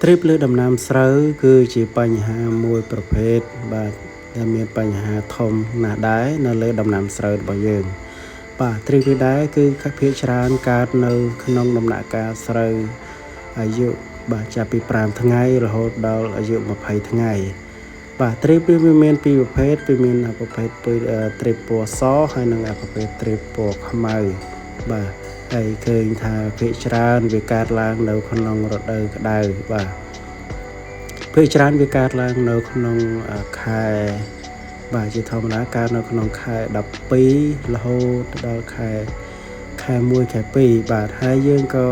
ត្រីភ្លឺដំណាំស្រូវគឺជាបញ្ហាមួយប្រភេទបាទដែលមានបញ្ហាធំណាស់ដែរនៅលើដំណាំស្រូវរបស់យើងបាទត្រីភ្លឺដែរគឺភាគច្រើនកើតនៅក្នុងដំណាក់កាលស្រូវអាយុបាទចាប់ពី5ថ្ងៃរហូតដល់អាយុ20ថ្ងៃបាទត្រីភ្លឺវាមានពីរប្រភេទវាមានប្រភេទត្រីពណ៌សហើយនិងប្រភេទត្រីពណ៌ខ្មៅបាទហើយឃើញថាភាគច្រើនវាកើតឡើងនៅក្នុងរដូវក្តៅបាទភាគច្រើនវាកើតឡើងនៅក្នុងខែបាទជាធម្មតាកើតនៅក្នុងខែ12រហូតដល់ខែ1ខែ2បាទហើយយើងក៏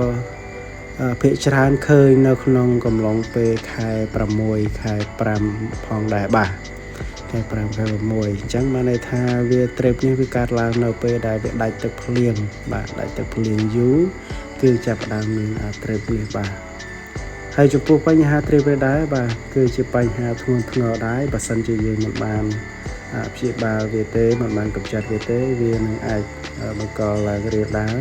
ភាគច្រើនឃើញនៅក្នុងកំឡុងពេលខែ6ខែ5ផងដែរបាទខែ5ខែ6អញ្ចឹងបានន័យថាវាត្រេបនេះវាកើតឡើងនៅពេលដែលវាដាច់ទឹកភ្លៀងបាទដាច់ទឹកភ្លៀងយូរគឺចាប់ផ្ដើមមានត្រេបនេះបាទហើយចំពោះបញ្ហាត្រេបនេះដែរបាទគឺជាបញ្ហាធ្ងន់ធ្ងរដែរបើសិនជាយើងមិនបានព្យាបាលវាទេមិនបានកម្ចាត់វាទេវានឹងអាចបង្កឡើងរាលដាល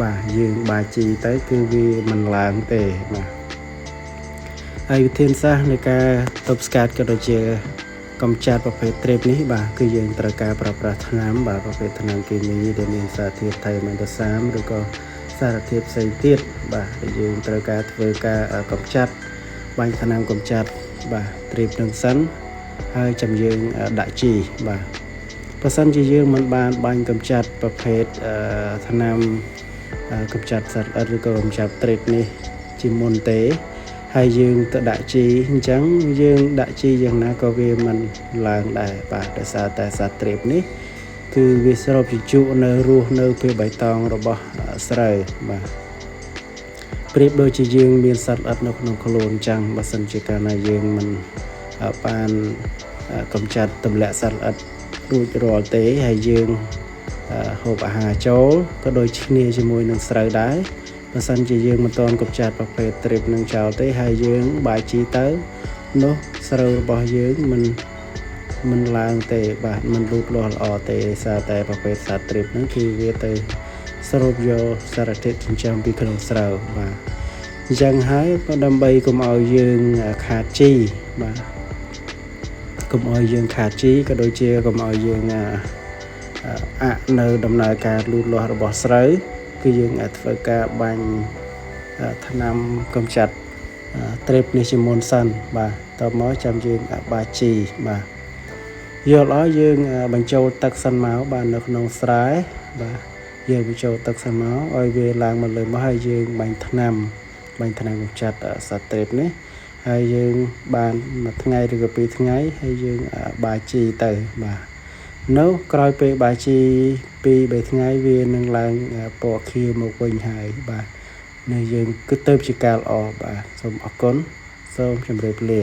បាទយើងបាជីទៅគឺវាមិនឡើងទេបាទហើយវិធានសាស្ត្រនៃការទប់ស្កាត់ក៏ដូចជាកម្ចាត់ប្រភេទត្រេបនេះបាទគឺយើងត្រូវការប្រើប្រាស់ថ្នាំបាទប្រភេទថ្នាំគីមីដែលមានសារធាតុថៃម៉ែនតូសាមឬក៏សារធាតុផ្សេងទៀតបាទដែលយើងត្រូវការធ្វើការកម្ចាត់បាញ់ថ្នាំកម្ចាត់បាទត្រេបនឹងសិនហើយចាំយើងដាក់ជីបាទបើសិនជាយើងមិនបានបាញ់កម្ចាត់ប្រភេទថ្នាំកម្ចាត់សត្វល្អិតឬក៏កម្ចាត់ត្រេបនេះជាមុនទេហើយយើងទៅដាក់ជីអញ្ចឹងយើងដាក់ជីយ៉ាងណាក៏វាមិនឡើងដែរបាទដោយសារតែសត្វត្រេបនេះគឺវាស្រូបជញ្ជក់នៅរស់នៅពេលបៃតងរបស់ស្រូវបាទប្រៀបដូចជាយើងមានសត្វល្អិតនៅក្នុងខ្លួនអញ្ចឹងបើសិនជាកាលណាយើងមិនបានកម្ចាត់ទម្លាក់សត្វល្អិតរួចរាល់ទេហើយយើងហូបអាហារចូលក៏ដូចគ្នាជាមួយនឹងស្រូវដែរបើសិនជាយើងមិនទាន់កម្ចាត់ប្រភេទត្រេបនឹងចោលទេហើយយើងបាយជីទៅនោះស្រូវរបស់យើងមិនឡើងទេបាទមិនលូតលាស់ល្អទេសារតែប្រភេទសត្វត្រេបហ្នឹងគឺវាទៅស្រូបយកសារធាតុចិញ្ចឹមពីក្នុងស្រូវបាទអញ្ចឹងហើយក៏ដើម្បីកុំឲ្យយើងខាតជីបាទកុំឲ្យយើងខាតជីក៏ដូចជាកុំឲ្យយើងនៅដំណើរការលូតលាស់របស់ស្រូវគឺយើងអាចធ្វើការបាញ់ថ្នាំកម្ចាត់ត្រេបនេះជាមុនសិនបាទតទៅមកចាំយើងបាជីបាទយល់អស់យើងបញ្ចូលទឹកសិនមកបាទនៅក្នុងស្រែបាទយើងបញ្ចូលទឹកសិនមកឲ្យវាឡើងមកលើមកហើយយើងបាញ់ថ្នាំកម្ចាត់សត្វត្រេបនេះហើយយើងបានមួយថ្ងៃឬក៏2ថ្ងៃហើយយើងបាជីទៅបាទនៅក្រោយពេលបាជី2-3ថ្ងៃវានឹងឡើងពណ៌ខៀវមកវិញហើយបាទនេះយើងគឺទៅជាការល្អបាទសូមអរគុណសូមជម្រាបលា